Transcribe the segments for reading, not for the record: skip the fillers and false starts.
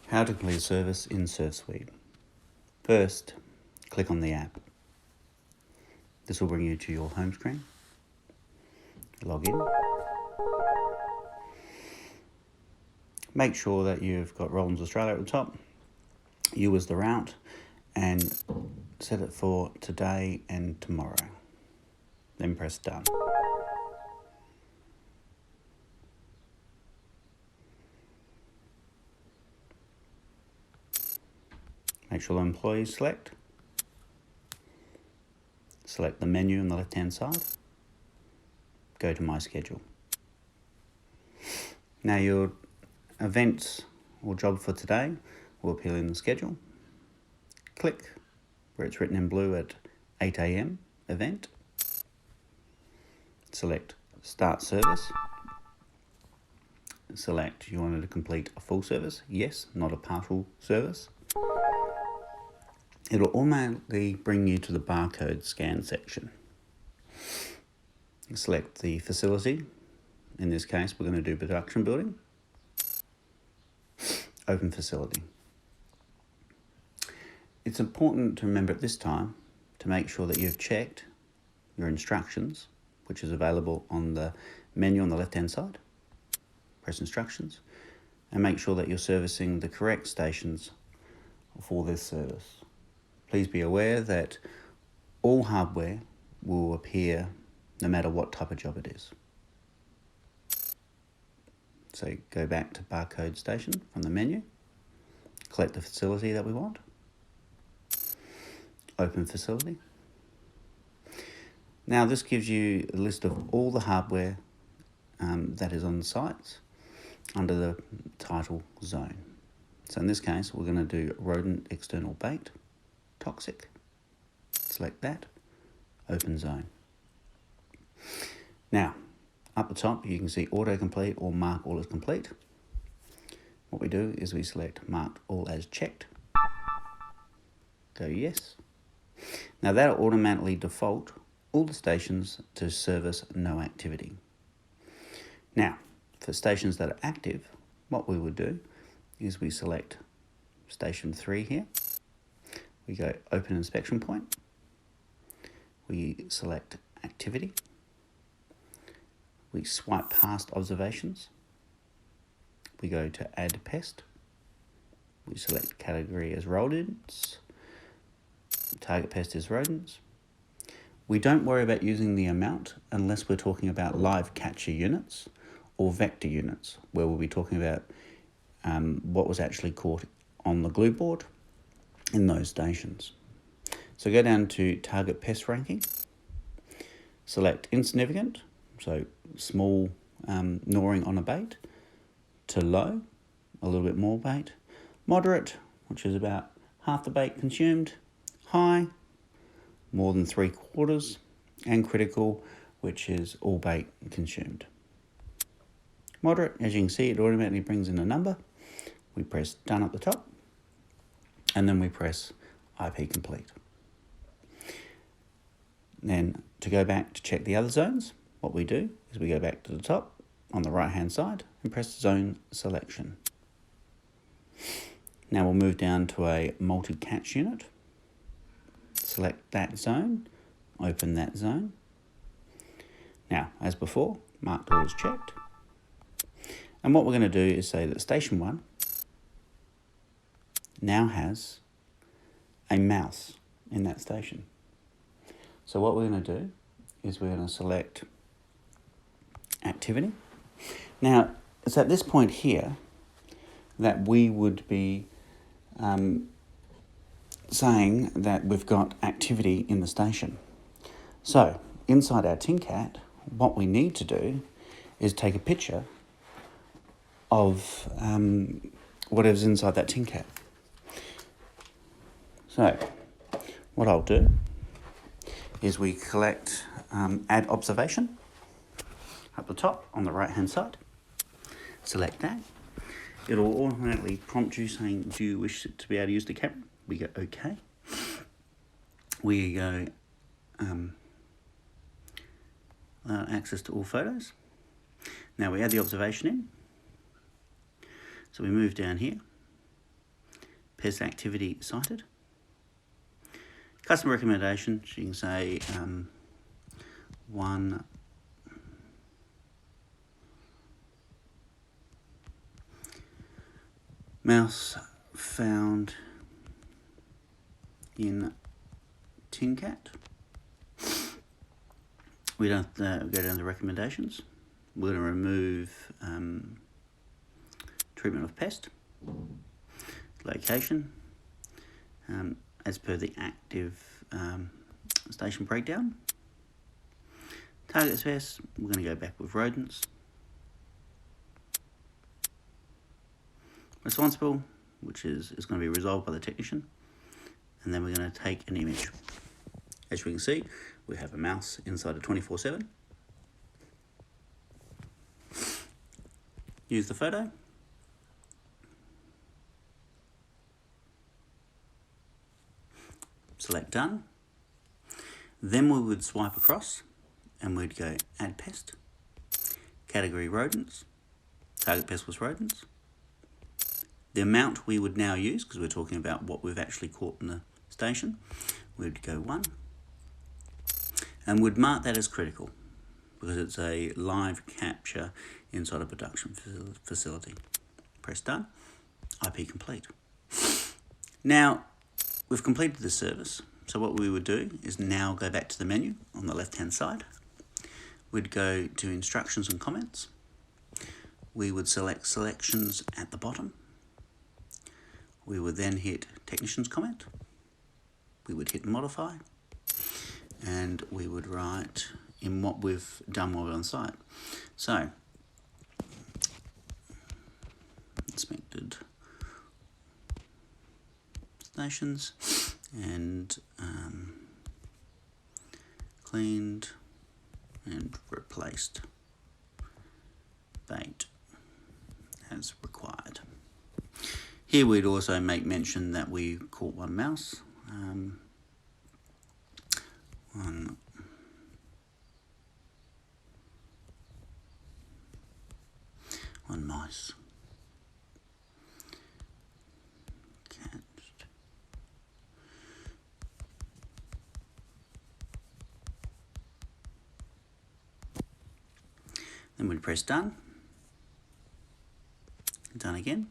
How to complete a service in ServSuite. First, click on the app. This will bring you to your home screen. Log in. Make sure that you've got Rollins Australia at the top. You as the route, and set it for today and tomorrow. Then press done. Make sure the employee select. Select the menu on the left-hand side. Go to My Schedule. Now your events or job for today will appear in the schedule. Click where it's written in blue at 8 AM event. Select Start Service. Select you wanted to complete a full service. Yes, not a partial service. It'll automatically bring you to the barcode scan section. Select the facility. In this case, we're going to do production building. Open facility. It's important to remember at this time to make sure that you've checked your instructions, which is available on the menu on the left-hand side. Press instructions and make sure that you're servicing the correct stations for this service. Please be aware that all hardware will appear no matter what type of job it is. So go back to barcode station from the menu, select the facility that we want, open facility. Now this gives you a list of all the hardware that is on the sites under the title zone. So in this case, we're going to do rodent external bait, toxic. Select that, open zone. Now, up the top, you can see autocomplete or mark all as complete. What we do is we select marked all as checked. Go yes. Now that'll automatically default all the stations to service no activity. Now, for stations that are active, what we would do is we select station 3 here. We go open inspection point. We select activity. We swipe past observations. We go to add pest. We select category as rodents. Target pest is rodents. We don't worry about using the amount unless we're talking about live catcher units or vector units, where we'll be talking about what was actually caught on the glue board in those stations. So go down to target pest ranking, select insignificant, so small gnawing on a bait, to low, a little bit more bait, moderate, which is about half the bait consumed, high, more than 3/4, and critical, which is all bait consumed. Moderate, as you can see, it automatically brings in a number. We press done at the top, and then we press IP complete. Then to go back to check the other zones, what we do is we go back to the top on the right hand side and press zone selection. Now we'll move down to a multi-catch unit. Select that zone, open that zone. Now, as before, marked all as checked. And what we're going to do is say that station 1 now has a mouse in that station. So what we're going to do is we're going to select activity. Now, it's at this point here that we would be saying that we've got activity in the station. So inside our TinCat, what we need to do is take a picture of whatever's inside that TinCat. So what I'll do is we collect add observation up the top on the right hand side. Select that. It'll automatically prompt you saying, do you wish to be able to use the camera? We go OK. We go access to all photos. Now we add the observation in. So we move down here pest activity cited. Customer recommendation, so you can say one mouse found in tin cat. We don't go down to recommendations. We're going to remove treatment of pest, location, as per the active station breakdown. Target pest, we're going to go back with rodents. Responsible, which is going to be resolved by the technician. And then we're going to take an image. As we can see, we have a mouse inside a 24/7. Use the photo. Select done. Then we would swipe across and we'd go add pest, category rodents, target pest was rodents. The amount we would now use, because we're talking about what we've actually caught in the station, we'd go 1 and would mark that as critical because it's a live capture inside a production facility. Press done, IP complete. Now, we've completed the service. So what we would do is now go back to the menu on the left-hand side. We'd go to instructions and comments. We would select selections at the bottom. We would then hit technician's comment. We would hit modify. And we would write in what we've done while we're on site. So, inspected stations and cleaned and replaced bait as required. Here we'd also make mention that we caught one mouse, one mice catched. Then we'd press done, done again.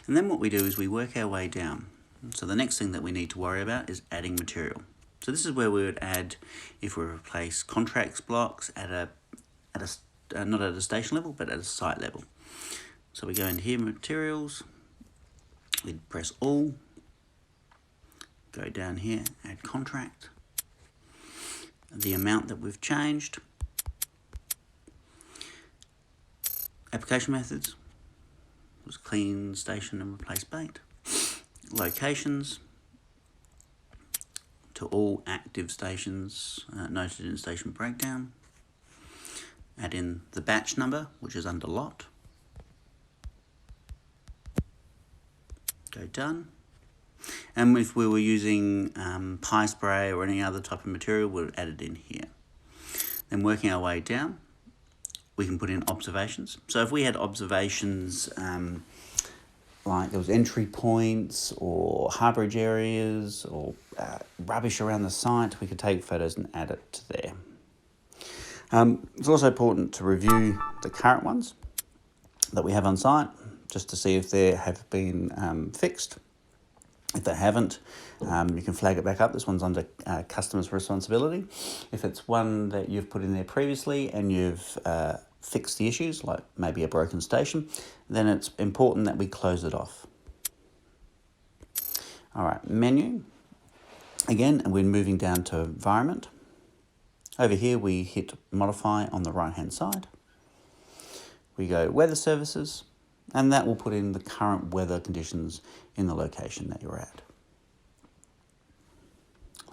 And then what we do is we work our way down. So the next thing that we need to worry about is adding material. So this is where we would add, if we replace contracts blocks at a not at a station level, but at a site level. So we go into here, materials, we'd press all, go down here, add contract, the amount that we've changed, application methods, was clean, station and replace bait, locations, to all active stations noted in station breakdown, add in the batch number, which is under lot, go done. And if we were using pie spray or any other type of material, we'll add it in here. Then working our way down, we can put in observations. So if we had observations like there was entry points or harbourage areas or rubbish around the site, we could take photos and add it to there. It's also important to review the current ones that we have on site, just to see if they have been fixed. If they haven't, you can flag it back up. This one's under customer's responsibility. If it's one that you've put in there previously and you've fixed the issues, like maybe a broken station, then it's important that we close it off. All right, menu. Again, and we're moving down to environment. Over here, we hit modify on the right-hand side. We go weather services, and that will put in the current weather conditions in the location that you're at.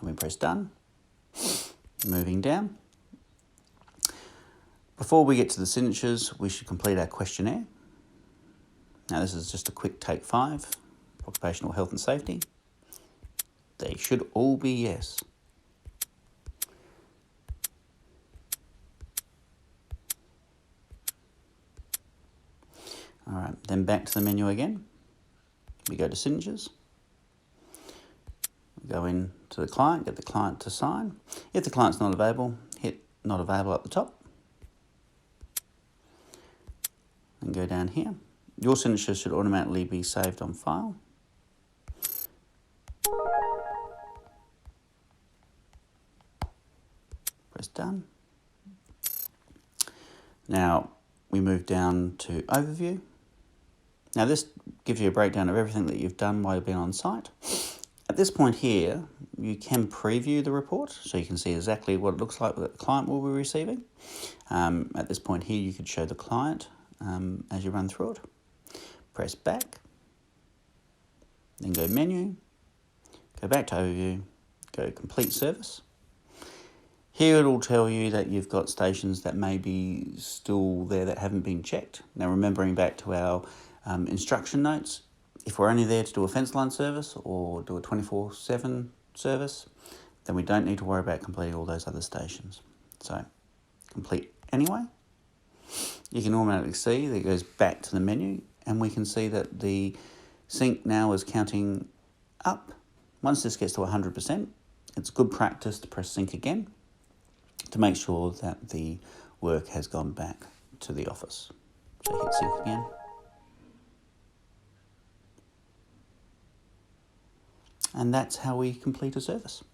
And we press done. Moving down. Before we get to the signatures, we should complete our questionnaire. Now this is just a quick take 5, occupational health and safety. They should all be yes. All right, then back to the menu again. We go to signatures. Go in to the client, get the client to sign. If the client's not available, hit not available at the top. And go down here. Your signature should automatically be saved on file. Press done. Now we move down to overview. Now this gives you a breakdown of everything that you've done while you've been on site. At this point here, you can preview the report so you can see exactly what it looks like that the client will be receiving. At this point here, you could show the client as you run through it. Press back, then go menu, go back to overview, go complete service. Here it will tell you that you've got stations that may be still there that haven't been checked. Now remembering back to our instruction notes, if we're only there to do a fence line service or do a 24/7 service, then we don't need to worry about completing all those other stations. So complete anyway. You can automatically see that it goes back to the menu, and we can see that the sync now is counting up. Once this gets to 100%, it's good practice to press sync again to make sure that the work has gone back to the office. So hit sync again. And that's how we complete a service.